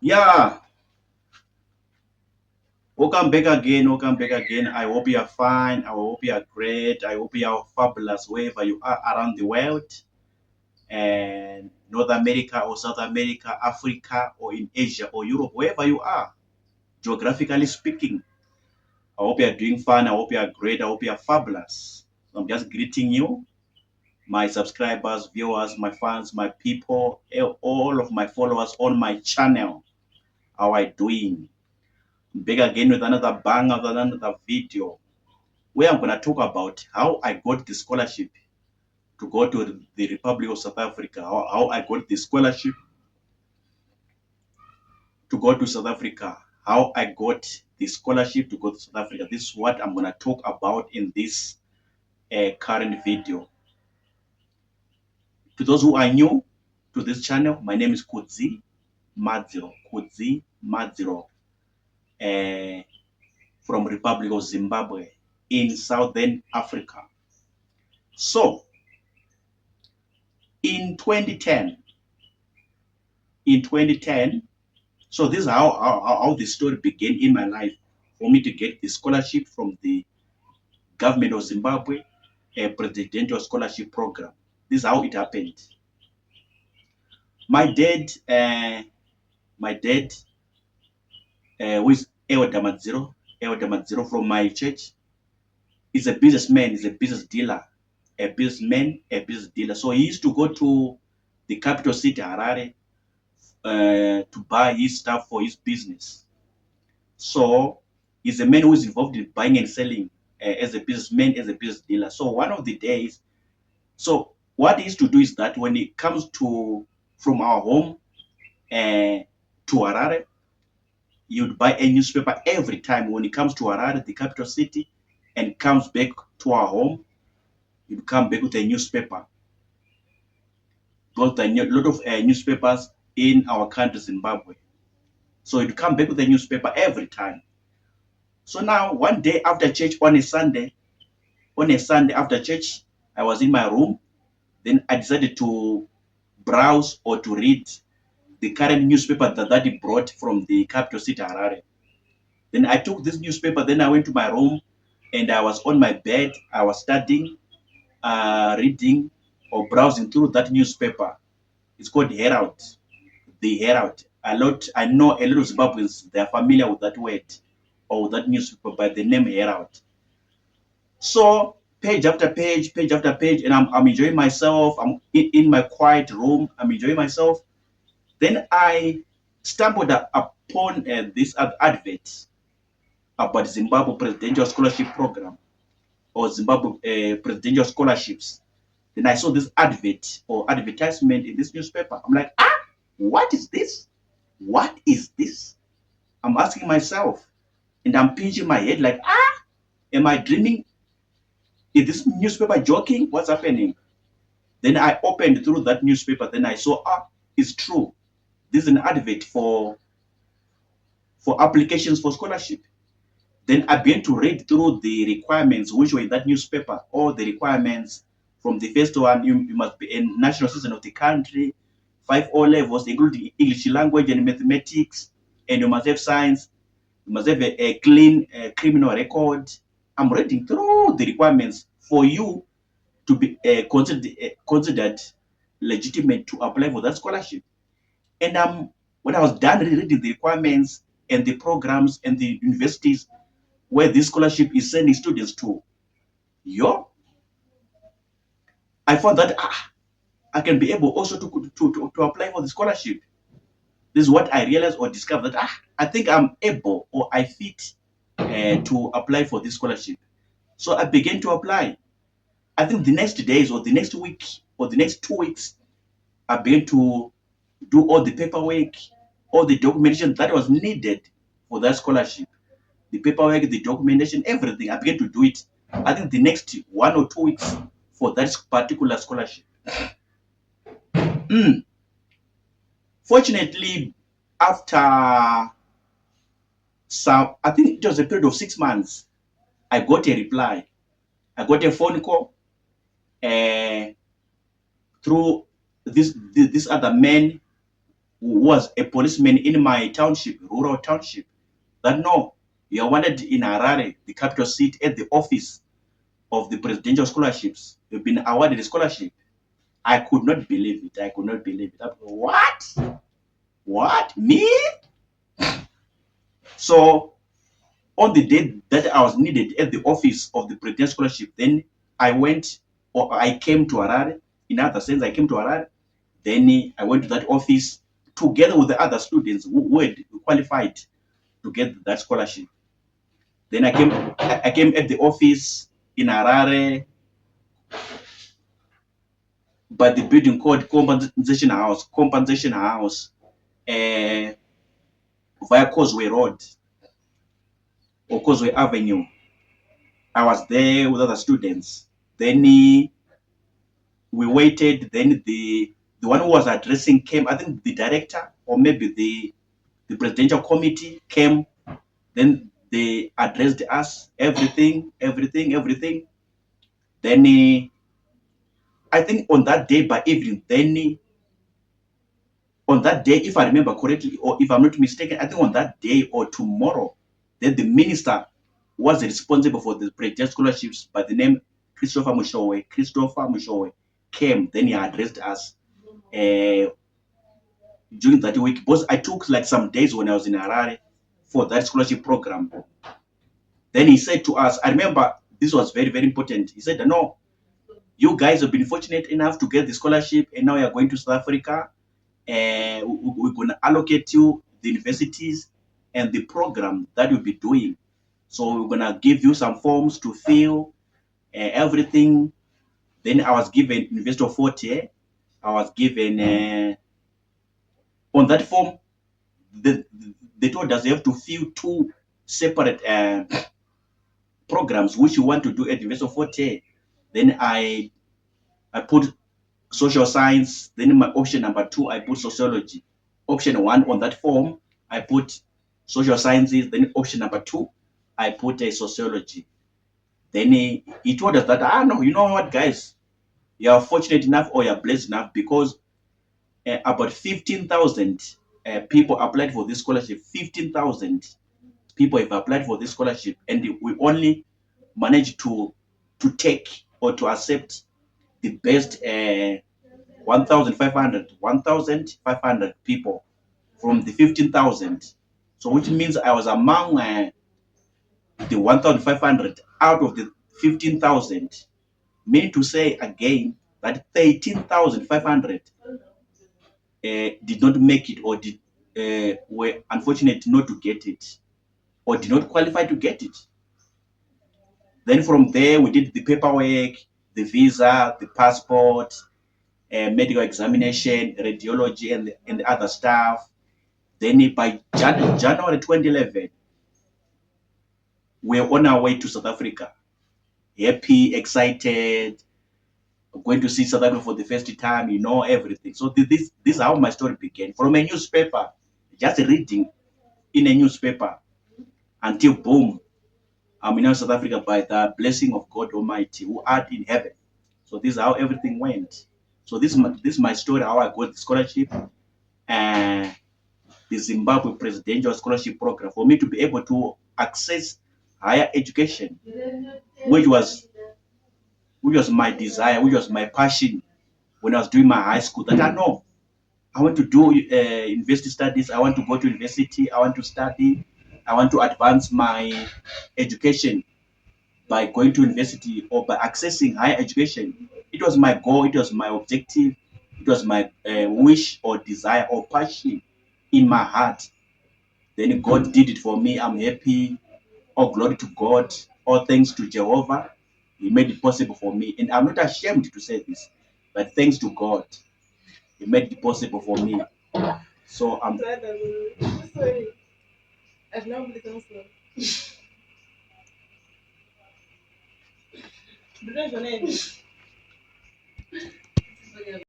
Yeah, welcome back again. Welcome back again. I hope you are fine. I hope you are great. I hope you are fabulous wherever you are around the world, and North America or South America, Africa or in Asia or Europe, wherever you are, geographically speaking. I hope you are doing fine. I hope you are great. I hope you are fabulous. So I'm just greeting you, my subscribers, viewers, my fans, my people, all of my followers on my channel. How are you doing? Back again with another banger, with another video where I'm going to talk about how I got the scholarship to go to the Republic of South Africa, how I got the scholarship to go to South Africa, how I got the scholarship to go to South Africa. This is what I'm going to talk about in this current video. To those who are new to this channel, my name is Kudzi Madziro, Kudzi Madziro, from Republic of Zimbabwe in Southern Africa. So, in 2010, so this is how the story began in my life for me to get the scholarship from the government of Zimbabwe, a presidential scholarship program. This is how it happened. My dad, who is Elder Madziro from my church, is a businessman, is a business dealer, a businessman, a business dealer. So he used to go to the capital city, Harare, to buy his stuff for his business. So he's a man who is involved in buying and selling as a businessman, as a business dealer. So one of the days, so what he used to do is that when it comes to from our home to Harare, he would buy a newspaper every time when he comes to Harare, the capital city, and comes back to our home. He would come back with a newspaper. Because there are a lot of newspapers in our country, Zimbabwe. So he'd come back with a newspaper every time. So now, one day after church on a Sunday after church, I was in my room. Then I decided to browse or to read the current newspaper that he brought from the capital city, Harare. Then I took this newspaper, then I went to my room and I was on my bed. I was studying, reading or browsing through that newspaper. It's called Herald. The Herald. I know a lot of Zimbabweans, they are familiar with that word or with that newspaper by the name Herald. So page after page, and I'm enjoying myself. I'm in my quiet room. I'm enjoying myself. Then I stumbled upon this advert about Zimbabwe Presidential Scholarship Program or Zimbabwe Presidential Scholarships. Then I saw this advert or advertisement in this newspaper. I'm like, what is this? What is this? I'm asking myself, and I'm pinching my head like, am I dreaming? Is this newspaper joking? What's happening? Then I opened through that newspaper. Then I saw, it's true. This is an advert for applications for scholarship. Then I began to read through the requirements which were in that newspaper. All the requirements from the first one, you must be a national citizen of the country, 5 O levels, including English language and mathematics, and you must have science. You must have a clean criminal record. I'm reading through the requirements for you to be considered legitimate to apply for that scholarship. And when I was done reading the requirements and the programs and the universities where this scholarship is sending students to, I found that I can be able also to apply for the scholarship. This is what I realized or discovered that I think I'm able or I fit to apply for this scholarship. So I began to apply. I think the next days or the next week or the next 2 weeks, I began to do all the paperwork, all the documentation that was needed for that scholarship. The paperwork, the documentation, everything. I began to do it. I think the next 1 or 2 weeks for that particular scholarship. Fortunately, after I think it was a period of 6 months, I got a reply. I got a phone call through this other man who was a policeman in my township, rural township, that no, you are wanted in Harare, the capital city, at the office of the presidential scholarships. You've been awarded a scholarship. I could not believe it. I could not believe it. What? What? Me? So on the day that I was needed at the office of the presidential scholarship, then I went, or I came to Harare. In other sense, I came to Harare. Then I went to that office together with the other students who had qualified to get that scholarship. Then I came at the office in Harare by the building called Compensation House, uh, via Causeway Road or Causeway Avenue. I was there with other students. Then we waited. Then the one who was addressing came. I think the director or maybe the presidential committee came. Then they addressed us, everything. Then I think on that day by evening, then on that day, if I remember correctly, or if I'm not mistaken, I think on that day or tomorrow, then the minister was responsible for the presidential scholarships by the name Christopher Mushowe. Christopher Mushowe came, then he addressed us during that week. Because I took like some days when I was in Harare for that scholarship program. Then he said to us, I remember this was very, very important. He said, no, you guys have been fortunate enough to get the scholarship, and now you're going to South Africa. We're going to allocate you the universities and the program that you'll be doing. So we're going to give you some forms to fill, everything. Then I was given University of Fort Hare. I was given on that form. The, they told us you have to fill two separate programs which you want to do at University of Fort Hare. Then I put social science. Then in my option number 2, I put sociology. Option 1 on that form, I put social sciences. Then option number 2, I put a sociology. Then he told us that, no, you know what, guys, you are fortunate enough or you're blessed enough because about 15,000 people applied for this scholarship. 15,000 people have applied for this scholarship, and we only managed to take or to accept the best 1,500 people from the 15,000. So which means I was among the 1,500 out of the 15,000. Meaning to say again that 13,500 did not make it, or were unfortunate not to get it, or did not qualify to get it. Then from there, we did the paperwork, the visa, the passport, medical examination, radiology, and the other stuff. Then by January 2011, we're on our way to South Africa. Happy, excited, going to see South Africa for the first time, everything. So this is how my story began. From a newspaper, just reading in a newspaper, until boom, I'm in South Africa by the blessing of God Almighty who art in heaven. So this is how everything went. So this is my story, how I got the scholarship and the Zimbabwe Presidential Scholarship Program for me to be able to access higher education, which was my desire, which was my passion when I was doing my high school. That I know I want to do university studies. I want to go to university. I want to study. I want to advance my education by going to university or by accessing higher education. It was my goal. It was my objective. It was my wish or desire or passion in my heart. Then God did it for me. I'm happy. All glory to God. All thanks to Jehovah. He made it possible for me. And I'm not ashamed to say this, but thanks to God, He made it possible for me. So I'm.